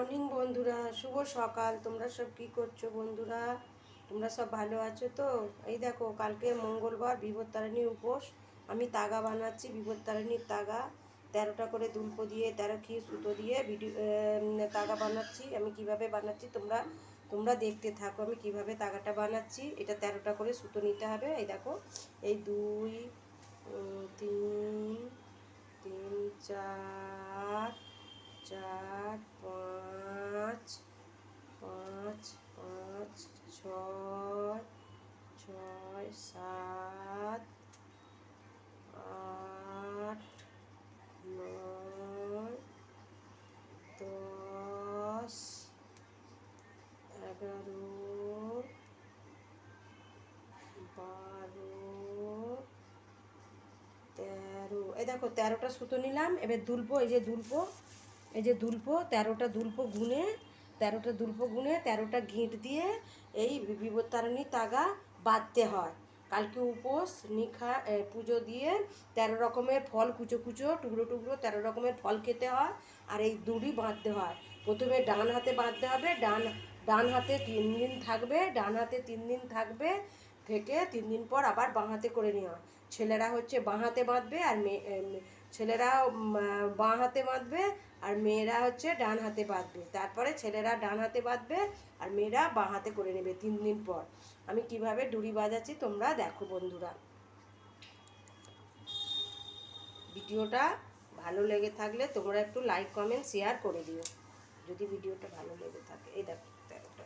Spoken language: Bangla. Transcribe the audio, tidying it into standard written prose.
মর্নিং বন্ধুরা, শুভ সকাল। তোমরা সব কি করছো বন্ধুরা? তোমরা সব ভালো আছো তো? এই দেখো, কালকে মঙ্গলবার, বিপত্তারিণী উপোস। আমি তাগা বানাচ্ছি, বিপত্তারিণীর তাগা। 13টা করে দুলপো দিয়ে, 13 খির সুতো দিয়ে তাগা বানাচ্ছি। আমি কিভাবে বানাচ্ছি তোমরা তোমরা দেখতে থাকো আমি কিভাবে তাগাটা বানাচ্ছি। এটা 13টা করে সুতো নিতে হবে। এই দেখো, এই 2 3 3 4 4 5 5 5 6 6 7 8 9 10 11 12 13। এই দেখো, 13টা সুতো নিলাম। এবার দুলবো। এই যে দুলবো 13টা দুলবো গুনে, 13টা দুলবো গুনে 13টা গিঁট দিয়ে এই বিপত্তারিণী তাগা বাঁধতে হয়। কালকে উপোস নিখা পুজো দিয়ে 13 রকমের ফল, কুচো কুচো টুকরো টুকরো 13 রকমের ফল খেতে হয়। আর এই দড়ি বাঁধতে হয়। প্রথমে ডান হাতে বাঁধতে হবে। ডান হাতে 3 দিন থাকবে। ডান হাতে 3 দিন থাকবে, থেকে 3 দিন পর আবার বাঁ হাতে করে নেওয়া। ছেলেরা হচ্ছে বাঁ হাতে বাঁধবে, আর ছেলেরা বাঁ হাতে বাঁধবে, আর মেয়েরা হচ্ছে ডান হাতে বাঁধবে। তারপরে ছেলেরা ডান হাতে বাঁধবে, আর মেয়েরা বাঁ হাতে করে নেবে 3 দিন পর। আমি কিভাবে ডুরি বাজাচ্ছি তোমরা দেখো বন্ধুরা। ভিডিওটা ভালো লেগে থাকলে তোমরা একটু লাইক কমেন্ট শেয়ার করে দিও, যদি ভিডিওটা ভালো লেগে থাকে। এই দেখো 13টা।